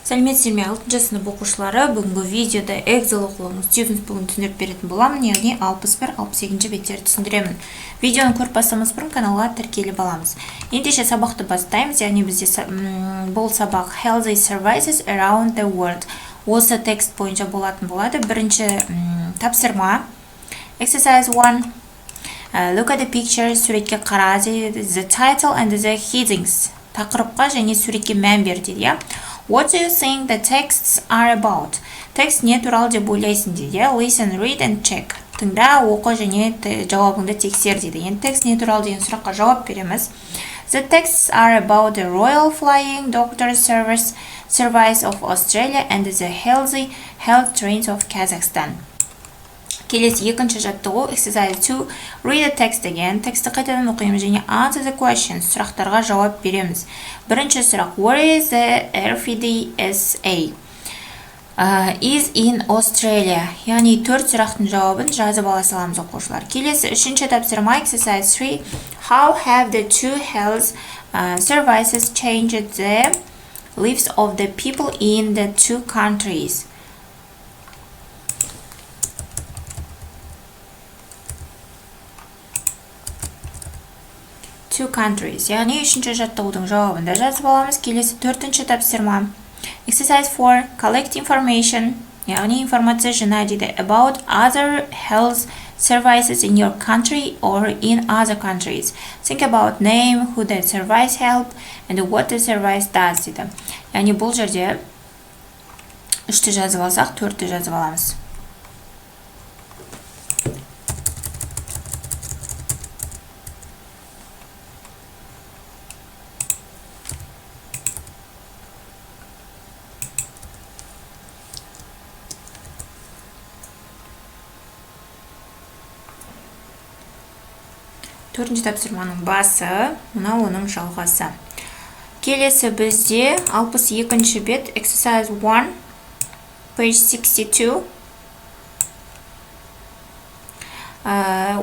Сәлеметсіздер ме 6 сынып оқушылары, бүгінгі видеода Эксель оқулығының students бүгін түсіндіріп беретін боламын, яғни 61-62 беттерді түсіндіремін. Видеоны көріп бастамас бұрын каналға тіркеліп аламыз. Ендеше сабақты бастаймыз, яғни бізде бұл сабақ Healthy Services Around the World. Осы текст бойынша болатын болады. Бірінші тапсырма. Exercise 1. Look at the picture, суретке қара, the title and the headings. Тақырыпқа және суретке мән бер дейді. What do you think the texts are about? Текст не туралы деп ойлайсың дейді. Listen, read and check. Тыңда, оқы және жауабыңды тексер дейді. Енді текст не туралы деген сұраққа жауап береміз. The texts are about the Royal Flying Doctor Service of Australia and the Healthy Health Trains of Kazakhstan. Келесі екінші жаттығу, exercise 2, read the text again. Тексті қайтадан оқимыз және answer the questions, сұрақтарға жауап береміз. Бірінші сұрақ, where is the RFDSA? Is in Australia. Яғни 4 сұрақтың жауабын жазып ала саламыз оқушылар. Келесі үшінші тапсырма, exercise 3, how have the two health services changed the lives of the people in the two countries? Two countries. Яғни үшінші жаттығудың жауабында жазып аламыз. Келесі төртінші тапсырма. Exercise 4. Collect information. Яғни информация жина дейді. About other health services in your country or in other countries. Think about name, who the service help, and what the service does дейді. Яғни бұл жерде үшті жазып алсақ, төртті жазып аламыз. Төртінші тапсырманың басы, мынау оның жалғасы. Келесі бізде 62-ші бет, exercise 1, page 62.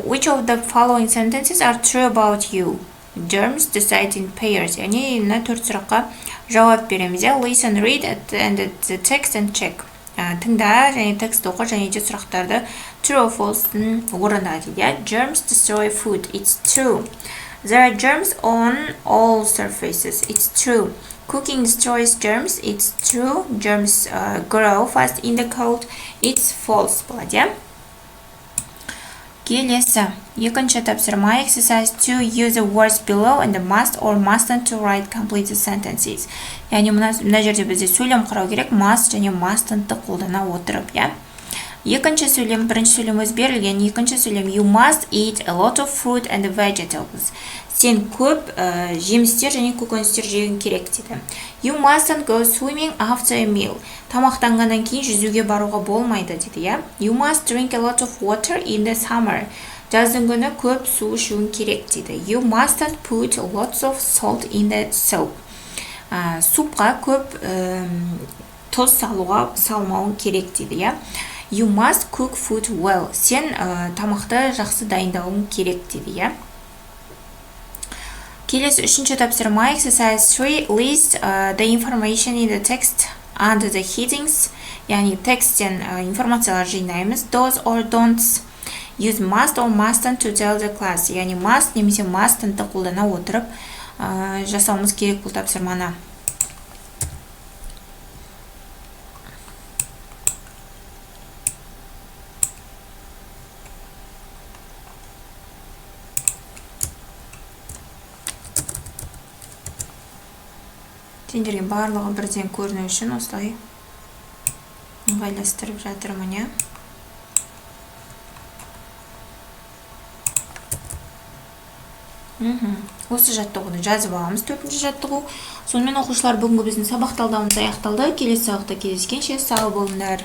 Which of the following sentences are true about you? Germs decide in pairs. Яғни мына төрт сұраққа жауап береміз. Listen, read and the text and check. Тыңда және текст оқы және де сұрақтарды true or false орында дейді. Germs destroy food. It's true. There are germs on all surfaces. It's true. Cooking destroys germs. It's true. Germs grow fast in the cold. It's false болады. Келесі екінші тапсырма, exercise 2, use the words below and the must or mustn't to write completed sentences. Яғни мына жерде бізде сөйлем қарау керек, must және mustn'тты қолдана отырып, я. Екінші сөйлем, бірінші сөйлем өз берілген, екінші сөйлем, you must eat a lot of fruit and vegetables. Сен көп жемістер және көкөністер жеуің керек дейді. You mustn't go swimming after a meal. Тамақтанғаннан кейін жүзуге баруға болмайды дейді, я. You must drink a lot of water in the summer. Жаздың күні көп су ішуің керек дейді. You mustn't put lots of salt in the soup. Супқа көп тұз салмауың керек дейді, я. You must cook food well. Сен тамақты жақсы дайындауың керек дейді, я. Келесі үшінші тапсырма, exercise 3, list the information in the text under the headings. Яғни тексттен информациялар жинаймыз. Does or don'ts. Use must or mustn't to tell the class. Яғни must немесе mustn'тты қолдана отырып жасауымыз керек бұл тапсырманы. Сендерге барлығы бірден көріну үшін осылай ыңғайластырып жатырмын, я. Осы жаттығуды жазып аламыз, төртінші жаттығу. Сонымен оқушылар, бүгінгі біздің сабақ талдауымыз аяқталды. Келесі сабақта кездескенше сау болыңдар.